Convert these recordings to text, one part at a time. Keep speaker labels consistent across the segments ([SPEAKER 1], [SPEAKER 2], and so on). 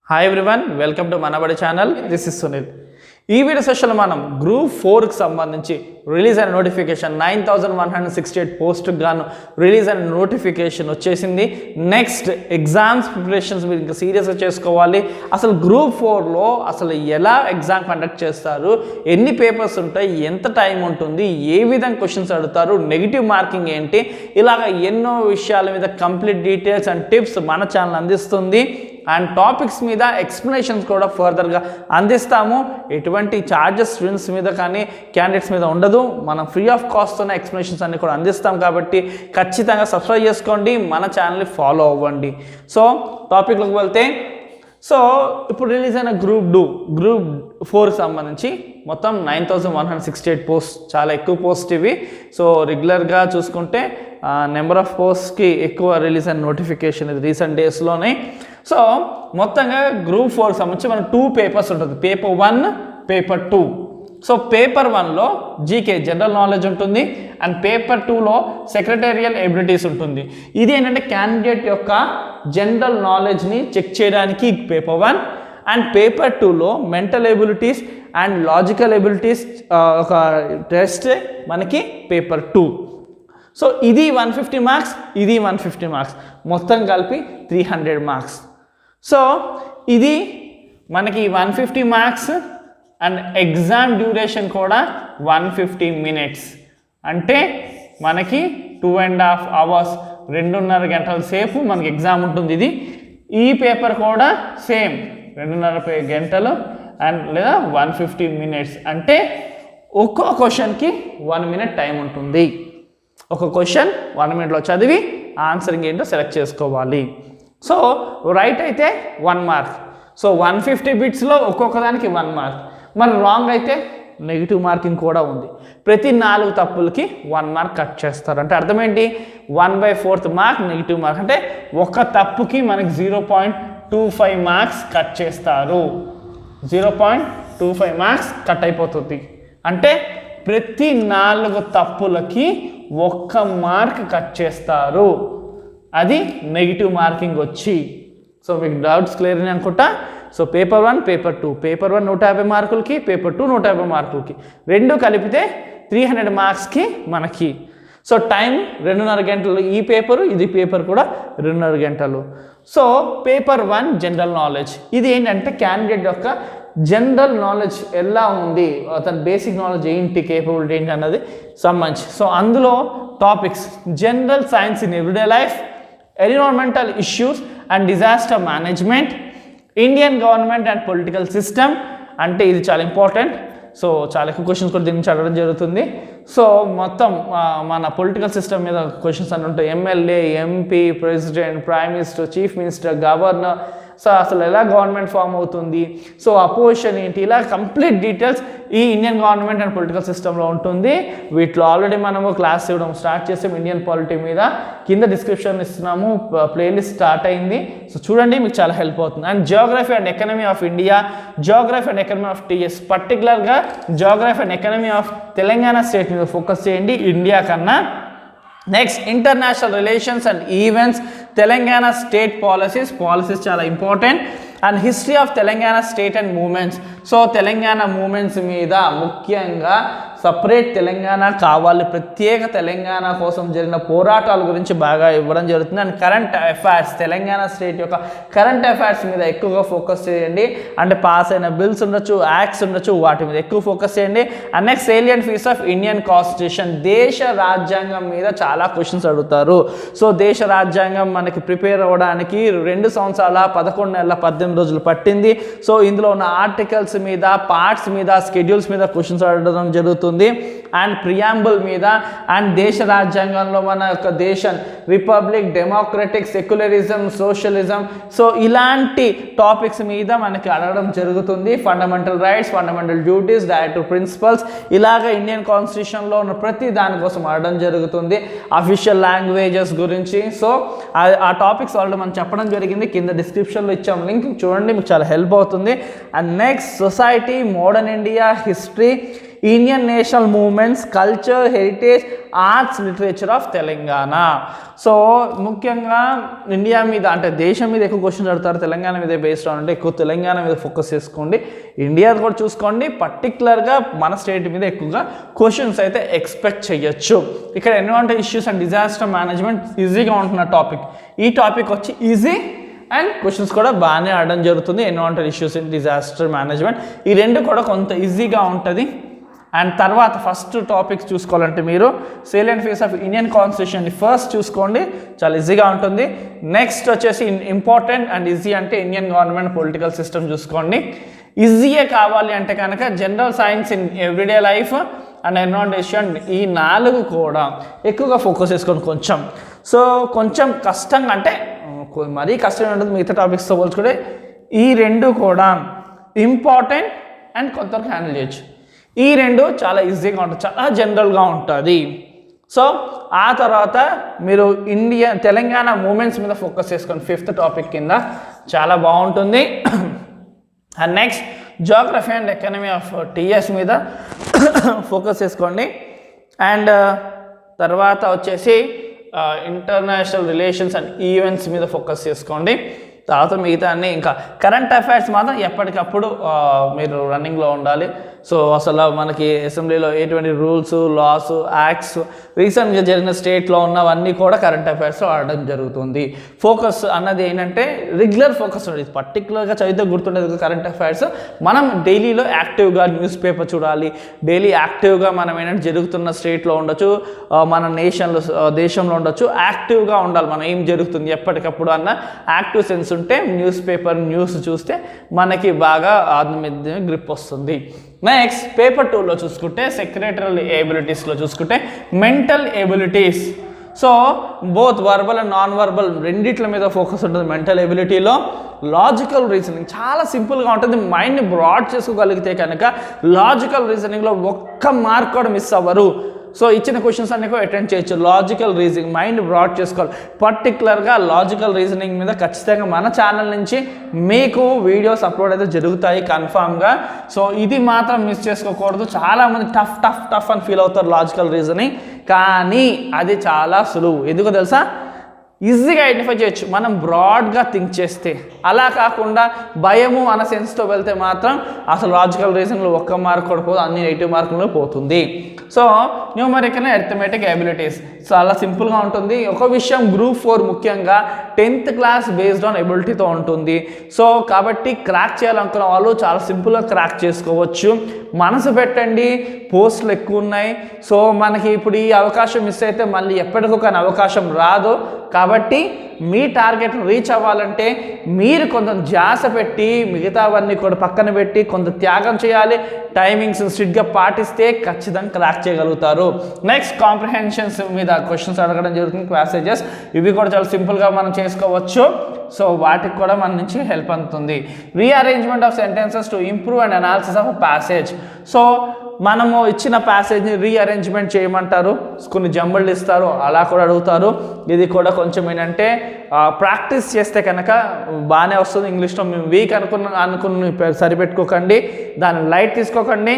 [SPEAKER 1] Hi everyone, welcome to Manabadi channel. This is Sunil. ఈ video సెషన్లో మనం group 4కి సంబంధించి రిలీజ్ అయిన నోటిఫికేషన్ 9168 పోస్ట్కి గాను రిలీజ్ అయిన నోటిఫికేషన్ వచ్చేసింది. నెక్స్ట్ ఎగ్జామ్స్ ప్రిపరేషన్స్ మీరు ఇంకా సీరియస్గా చేసుకోవాలి. అసలు గ్రూప్ 4లో అసలు ఎలా ఎగ్జామ్ కండక్ట్ చేస్తారు, ఎన్ని పేపర్స్ ఉంటాయి, ఎంత టైం ఉంటుంది, ఏ విధంగా క్వశ్చన్స్ అడుగుతారు, నెగిటివ్ మార్కింగ్ ఏంటి, ఇలాగ ఎన్నో విషయాల మీద కంప్లీట్ డీటెయిల్స్ అండ్ టిప్స్ మన ఛానల్ అందిస్తుంది. అండ్ టాపిక్స్ మీద ఎక్స్ప్లెనేషన్స్ కూడా ఫర్దర్గా అందిస్తాము. ఎటువంటి ఛార్జెస్ స్టూడెంట్స్ మీద కానీ క్యాండిడేట్స్ మీద ఉండదు. మనం ఫ్రీ ఆఫ్ కాస్ట్తోనే ఎక్స్ప్లెనేషన్స్ అన్ని కూడా అందిస్తాం కాబట్టి ఖచ్చితంగా సబ్స్క్రైబ్ చేసుకోండి, మన ఛానల్ని ఫాలో అవ్వండి. సో టాపిక్లోకి వెళ్తే, సో ఇప్పుడు రిలీజ్ అయిన గ్రూప్ 4కి సంబంధించి మొత్తం 9168 పోస్ట్, చాలా ఎక్కువ పోస్ట్ ఇవి. సో రెగ్యులర్గా చూసుకుంటే నెంబర్ ఆఫ్ పోస్ట్కి ఎక్కువ రిలీజ్ అయిన నోటిఫికేషన్ ఇది రీసెంట్ డేస్లోనే. సో మొత్తంగా గ్రూప్ 4కి సంబంధించి మనకు 2 పేపర్స్ ఉంటుంది, పేపర్ 1, పేపర్ 2. సో పేపర్ 1లో జీకే జనరల్ నాలెడ్జ్ ఉంటుంది అండ్ పేపర్ 2లో సెక్రటేరియల్ ఎబిలిటీస్ ఉంటుంది. ఇది ఏంటంటే క్యాండిడేట్ యొక్క జనరల్ నాలెడ్జ్ని చెక్ చేయడానికి పేపర్ 1 అండ్ పేపర్ 2లో mental abilities and logical abilities ఒక టెస్ట్ మనకి పేపర్ 2. సో ఇది 150 మార్క్స్, ఇది 150 మార్క్స్, మొత్తం కలిపి 300 మార్క్స్. సో ఇది మనకి 150 మార్క్స్ అండ్ ఎగ్జామ్ డ్యూరేషన్ కూడా 150 మినిట్స్, అంటే మనకి 2.5 అవర్స్, 2.5 గంటల సేపు మనకి ఎగ్జామ్ ఉంటుంది. ఈ పేపర్ కూడా సేమ్ 2.5 గంటలు అండ్ లేదా 150 మినిట్స్, అంటే ఒక్కో క్వశ్చన్కి 1 మినిట్ టైం ఉంటుంది. ఒక క్వశ్చన్ 1 మినిట్లో చదివి ఆన్సరింగ్ ఏంటో సెలెక్ట్ చేసుకోవాలి. సో రైట్ అయితే 1 మార్క్. సో 150 బిట్స్లో ఒక్కొక్క దానికి 1 మార్క్. మరి రాంగ్ అయితే నెగిటివ్ మార్కింగ్ కూడా ఉంది. ప్రతి 4 తప్పులకి 1 మార్క్ కట్ చేస్తారు. అంటే అర్థం ఏంటి, 1/4 మార్క్ నెగిటివ్ మార్క్, అంటే ఒక తప్పుకి మనకి 0.25 మార్క్స్ కట్ చేస్తారు. 0.25 మార్క్స్ కట్ అయిపోతుంది. అంటే ప్రతి 4 తప్పులకి 1 మార్క్ కట్ చేస్తారు. అది నెగిటివ్ మార్కింగ్ వచ్చి. సో మీకు డౌట్స్ క్లియర్ అని అనుకుంటా. So paper 1, paper 2. పేపర్ 1 150 మార్కులకి, పేపర్ 2 150 మార్కులకి, రెండు కలిపితే 300 మార్క్స్కి మనకి. సో టైం 2.5 గంటలు ఈ పేపరు, ఇది పేపర్ కూడా 2.5 గంటలు. సో పేపర్ 1 జనరల్ నాలెడ్జ్, ఇది ఏంటంటే క్యాండిడేట్ యొక్క జనరల్ నాలెడ్జ్ ఎలా ఉంది, అతని బేసిక్ నాలెడ్జ్ ఏంటి, కేపబిలిటీ ఏంటి అన్నది సంబంధించి. సో అందులో topics general science in everyday life, environmental issues and disaster management, Indian government and political system, అంటే ఇది చాలా ఇంపార్టెంట్. సో చాలా ఎక్కువ క్వశ్చన్స్ కూడా దీని నుంచి అడగడం జరుగుతుంది. సో మొత్తం మన పొలిటికల్ సిస్టమ్ మీద క్వశ్చన్స్ అన్నీ ఉంటాయి. MLA, MP, president, prime minister, chief minister, governor, so అసలు ఎలా గవర్నమెంట్ ఫామ్ అవుతుంది, సో అపోజిషన్ ఏంటి, ఇలా కంప్లీట్ డీటెయిల్స్ ఈ ఇండియన్ గవర్నమెంట్ అండ్ పొలిటికల్ సిస్టంలో ఉంటుంది. వీటిలో ఆల్రెడీ మనము క్లాస్ ఇవ్వడం స్టార్ట్ చేసాం ఇండియన్ పాలిటీ మీద, కింద డిస్క్రిప్షన్ ఇస్తున్నాము, ప్లేలిస్ట్ స్టార్ట్ అయింది. సో చూడండి, మీకు చాలా హెల్ప్ అవుతుంది. And geography and economy of India, geography and economy of TS, పర్టికులర్గా geography and economy of Telangana state మీద ఫోకస్ చేయండి ఇండియా కన్నా. Next international relations and events, Telangana state policies చాలా important. And history of Telangana state and moments, so Telangana moments మీద ముఖ్యంగా separate Telangana కావాలి, ప్రత్యేక తెలంగాణ కోసం జరిగిన పోరాటాల గురించి బాగా ఇవ్వడం జరుగుతుంది. And current affairs, Telangana state యొక్క కరెంట్ అఫైర్స్ మీద ఎక్కువగా ఫోకస్ చేయండి. అంటే పాస్ అయిన బిల్స్ ఉండొచ్చు, యాక్ట్స్ ఉండొచ్చు, వాటి మీద ఎక్కువ ఫోకస్ చేయండి. And next salient features of Indian constitution, దేశ రాజ్యాంగం మీద చాలా క్వశ్చన్స్ అడుగుతారు. సో దేశ రాజ్యాంగం మనకి ప్రిపేర్ అవ్వడానికి 2 సంవత్సరాల 11 నెలల 18 రోజులు పట్టింది. సో ఇందులో ఉన్న ఆర్టికల్స్ మీద, పార్ట్స్ మీద, స్కెడ్యూల్స్ మీద క్వశ్చన్స్ అడగడం జరుగుతుంది. అండ్ ప్రియాంబుల్ మీద, అండ్ దేశ రాజ్యాంగంలో మన యొక్క దేశం republic, democratic, secularism, socialism, so ఇలాంటి టాపిక్స్ మీద మనకి అడగడం జరుగుతుంది. Fundamental rights, fundamental duties, directive principles, ఇలాగ ఇండియన్ కాన్స్టిట్యూషన్లో ఉన్న ప్రతి దానికోసం అడగడం జరుగుతుంది. అఫీషియల్ లాంగ్వేజెస్ గురించి, సో ఆ టాపిక్స్ ఆల్రెడీ మనం చెప్పడం జరిగింది, కింద డిస్క్రిప్షన్లో ఇచ్చాం లింక్, చూడండి, మీకు చాలా హెల్ప్ అవుతుంది. And next society, modern India, history, Indian national movements, culture, heritage, arts, literature of Telangana. So ముఖ్యంగా ఇండియా మీద అంటే దేశం మీద ఎక్కువ క్వశ్చన్స్ అడుగుతారు, తెలంగాణ మీద బేస్డ్ అంటే ఎక్కువ తెలంగాణ మీద ఫోకస్ చేసుకోండి. ఇండియా కూడా చూసుకోండి, పర్టికులర్గా మన స్టేట్ మీద ఎక్కువగా క్వశ్చన్స్ అయితే ఎక్స్పెక్ట్ చేయొచ్చు. ఇక్కడ environmental issues and disaster management ఈజీగా ఉంటున్న టాపిక్. ఈ టాపిక్ వచ్చి ఈజీ అండ్ క్వశ్చన్స్ కూడా బాగానే ఆడడం జరుగుతుంది. Environmental issues and disaster management ఈ రెండు కూడా కొంత ఈజీగా ఉంటుంది. అండ్ తర్వాత ఫస్ట్ టాపిక్స్ చూసుకోవాలంటే మీరు salient features of Indian constitution first చూసుకోండి, చాలా ఈజీగా ఉంటుంది. నెక్స్ట్ వచ్చేసి ఇంపార్టెంట్ అండ్ ఈజీ అంటే ఇండియన్ గవర్నమెంట్ పొలిటికల్ సిస్టమ్ చూసుకోండి. ఈజీయే కావాలి అంటే కనుక general science in everyday life and environmentation ఈ 4 కూడా ఎక్కువగా ఫోకస్ చేసుకోండి కొంచెం. సో కొంచెం కష్టంగా అంటే మరీ కష్టంగా ఉంటుంది మిగతా టాపిక్స్తో పోల్చుకుంటే. ఈ 2 కూడా ఇంపార్టెంట్ అండ్ కొంతవరకు హ్యాండిల్ చేయొచ్చు. ఈ 2 చాలా ఈజీగా ఉంటుంది, చాలా జనరల్గా ఉంటుంది. సో ఆ తర్వాత మీరు తెలంగాణ మూమెంట్స్ మీద ఫోకస్ చేసుకోండి 5th టాపిక్ కింద, చాలా బాగుంటుంది. And next Geography and economy of TS మీద ఫోకస్ చేసుకోండి. అండ్ తర్వాత వచ్చేసి ఇంటర్నేషనల్ రిలేషన్స్ అండ్ ఈవెంట్స్ మీద ఫోకస్ చేసుకోండి. తర్వాత మిగతా అన్నీ ఇంకా కరెంట్ అఫైర్స్ మాత్రం ఎప్పటికప్పుడు మీరు రన్నింగ్లో ఉండాలి. సో అసలు మనకి అసెంబ్లీలో ఎటువంటి రూల్స్, లాస్, యాక్ట్స్, రీసెంట్గా జరిగిన స్టేట్లో ఉన్నవన్నీ కూడా కరెంట్ అఫైర్స్లో ఆడడం జరుగుతుంది. ఫోకస్ అన్నది ఏంటంటే రెగ్యులర్ ఫోకస్ ఉండేది, పర్టికులర్గా చదివితే గుర్తుండేది కరెంట్ అఫైర్స్. మనం డైలీలో యాక్టివ్గా న్యూస్ పేపర్ చూడాలి, డైలీ యాక్టివ్గా మనం ఏంటంటే జరుగుతున్న స్టేట్లో ఉండొచ్చు, మన దేశంలో ఉండొచ్చు, యాక్టివ్గా ఉండాలి. మనం ఏం జరుగుతుంది ఎప్పటికప్పుడు అన్న యాక్టివ్ సెన్స్ ఉంటే న్యూస్ పేపర్ న్యూస్ చూస్తే మనకి బాగా మీద గ్రిప్ వస్తుంది. నెక్స్ట్ పేపర్ 2లో చూసుకుంటే సెక్రటరల్ ఎబిలిటీస్లో చూసుకుంటే mental abilities. So both verbal and non verbal రెండిట్ల మీద ఫోకస్ ఉంటుంది. మెంటల్ ఎబిలిటీలో లాజికల్ రీజనింగ్ చాలా సింపుల్గా ఉంటుంది. మైండ్ని బ్రాడ్ చేసుకోగలిగితే కనుక లాజికల్ రీజనింగ్లో ఒక్క మార్క్ కూడా మిస్ అవ్వరు. సో ఇచ్చిన క్వశ్చన్స్ అన్ని కూడా అటెండ్ చేయొచ్చు. లాజికల్ రీజనింగ్ మైండ్ బ్రాడ్ చేసుకోవాలి. పర్టికులర్గా లాజికల్ రీజనింగ్ మీద ఖచ్చితంగా మన ఛానల్ నుంచి మీకు వీడియోస్ అప్లోడ్ అయితే జరుగుతాయి కన్ఫామ్గా. సో ఇది మాత్రం మిస్ చేసుకోకూడదు. చాలామంది టఫ్ అని ఫీల్ అవుతారు లాజికల్ రీజనింగ్, కానీ అది చాలా సులువు. ఎందుకో తెలుసా, ఈజీగా ఐడెంటిఫై చేయొచ్చు మనం బ్రాడ్గా థింక్ చేస్తే. అలా కాకుండా భయము అన్న సెన్స్తో వెళ్తే మాత్రం అసలు లాజికల్ రీజనింగ్లో ఒక్క మార్క్ కూడా పోదు, అన్ని 8 మార్కులు పోతుంది. So numerical and arithmetic abilities చాలా సింపుల్గా ఉంటుంది. ఒక విషయం గ్రూప్ 4 ముఖ్యంగా 10th క్లాస్ బేస్డ్ ఆన్ ఎబిలిటీతో ఉంటుంది. సో కాబట్టి క్రాక్ చేయాలనుకున్న వాళ్ళు చాలా సింపుల్గా క్రాక్ చేసుకోవచ్చు. మనసు పెట్టండి, పోస్టులు ఎక్కువ ఉన్నాయి. సో మనకి ఇప్పుడు ఈ అవకాశం మిస్ అయితే మళ్ళీ ఎప్పటికొక అవకాశం రాదు. కాబట్టి మీ టార్గెట్ను రీచ్ అవ్వాలంటే మీరు కొంత ధ్యాస పెట్టి మిగతావన్నీ కూడా పక్కన పెట్టి కొంత త్యాగం చేయాలి. టైమింగ్స్ స్ట్రిక్ట్గా పాటిస్తే ఖచ్చితంగా క్రాక్ చేయగలుగుతారు. నెక్స్ట్ కాంప్రిహెన్షన్స్ మీద క్వశ్చన్స్ అడగడం జరుగుతుంది, ప్యాసేజెస్. ఇవి కూడా చాలా సింపుల్గా మనం చేసుకోవచ్చు. సో వాటికి కూడా మన నుంచి హెల్ప్ అవుతుంది. Rearrangement of sentences to improve and analysis of passage. So మనము ఇచ్చిన ప్యాసేజ్ని రీఅరేంజ్మెంట్ చేయమంటారు, కొన్ని జంబులు ఇస్తారు, అలా కూడా అడుగుతారు. ఇది కూడా కొంచెం ఏంటంటే ప్రాక్టీస్ చేస్తే కనుక బాగానే వస్తుంది. ఇంగ్లీష్లో మేము వీక్ అనుకుని సరిపెట్టుకోకండి, దాన్ని లైట్ తీసుకోకండి.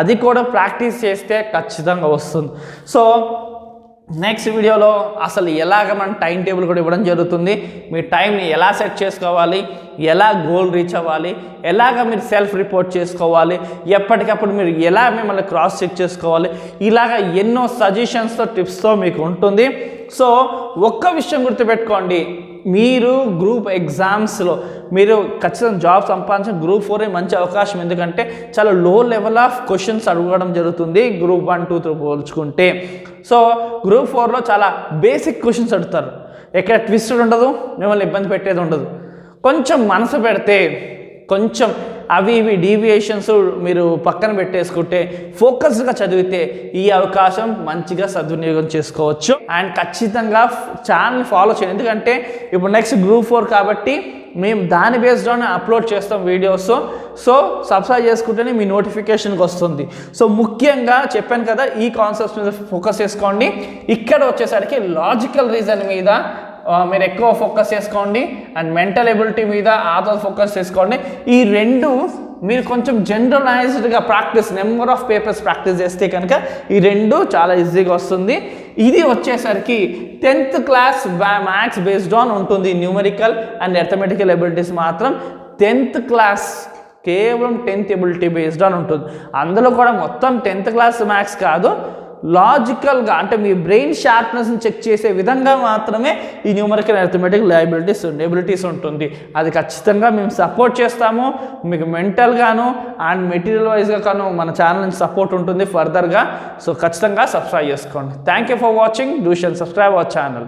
[SPEAKER 1] అది కూడా ప్రాక్టీస్ చేస్తే ఖచ్చితంగా వస్తుంది. సో నెక్స్ట్ వీడియోలో అసలు ఎలాగ మన టైం టేబుల్ కూడా ఇవ్వడం జరుగుతుంది. మీ టైంని ఎలా సెట్ చేసుకోవాలి, ఎలా గోల్ రీచ్ అవ్వాలి, ఎలాగ మీరు సెల్ఫ్ రిపోర్ట్ చేసుకోవాలి, ఎప్పటికప్పుడు మీరు ఎలా మిమ్మల్ని క్రాస్ చెక్ చేసుకోవాలి, ఇలాగ ఎన్నో సజెషన్స్తో టిప్స్తో మీకు ఉంటుంది. సో ఒక్క విషయం గుర్తుపెట్టుకోండి, మీరు గ్రూప్ ఎగ్జామ్స్లో మీరు ఖచ్చితంగా జాబ్ సంపాదించిన గ్రూప్ 4 మంచి అవకాశం. ఎందుకంటే చాలా లో లెవెల్ ఆఫ్ క్వశ్చన్స్ అడగడం జరుగుతుంది గ్రూప్ 1, 2తో పోల్చుకుంటే. సో గ్రూప్ 4లో చాలా బేసిక్ క్వశ్చన్స్ అడుగుతారు, ఎక్కడ ట్విస్ట్ ఉండదు, మిమ్మల్ని ఇబ్బంది పెట్టేది ఉండదు. కొంచెం మనసు పెడితే కొంచెం అవి ఇవి డీవియేషన్స్ మీరు పక్కన పెట్టేసుకుంటే ఫోకస్డ్గా చదివితే ఈ అవకాశం మంచిగా సద్వినియోగం చేసుకోవచ్చు. అండ్ ఖచ్చితంగా ఛానల్ని ఫాలో చేయండి, ఎందుకంటే ఇప్పుడు నెక్స్ట్ గ్రూప్ 4 కాబట్టి మేము దాని బేస్డ్ ఆన్ అప్లోడ్ చేస్తాం వీడియోస్. సో సబ్స్క్రైబ్ చేసుకుంటేనే మీ నోటిఫికేషన్కి వస్తుంది. సో ముఖ్యంగా చెప్పాను కదా, ఈ కాన్సెప్ట్స్ మీద ఫోకస్ చేసుకోండి. ఇక్కడ వచ్చేసరికి లాజికల్ రీజన్ మీద మీరు ఎక్కువ ఫోకస్ చేసుకోండి అండ్ మెంటల్ ఎబిలిటీ మీద ఆతో ఫోకస్ చేసుకోండి. ఈ రెండు మీరు కొంచెం జనరలైజ్డ్గా practice number of papers practice చేస్తే కనుక ఈ రెండు చాలా ఈజీగా వస్తుంది. ఇది వచ్చేసరికి 10th class maths based on ఉంటుంది. న్యూమరికల్ అండ్ అర్థమెటికల్ ఎబిలిటీస్ మాత్రం 10th క్లాస్ కేవలం 10th ఎబిలిటీ బేస్డ్ ఆన్ ఉంటుంది. అందులో కూడా మొత్తం 10th క్లాస్ మ్యాథ్స్ కాదు, లాజికల్గా అంటే మీ బ్రెయిన్ షార్ప్నెస్ని చెక్ చేసే విధంగా మాత్రమే ఈ న్యూమరికల్ అర్థమెటిక్ ఎబిలిటీస్ ఉంటుంది. అది ఖచ్చితంగా మేము సపోర్ట్ చేస్తాము. మీకు మెంటల్గాను అండ్ మెటీరియల్ వైజ్గా కాను మన ఛానల్ నుంచి సపోర్ట్ ఉంటుంది ఫర్దర్గా. సో ఖచ్చితంగా సబ్స్క్రైబ్ చేసుకోండి. Thank you for watching. Do shall subscribe our channel.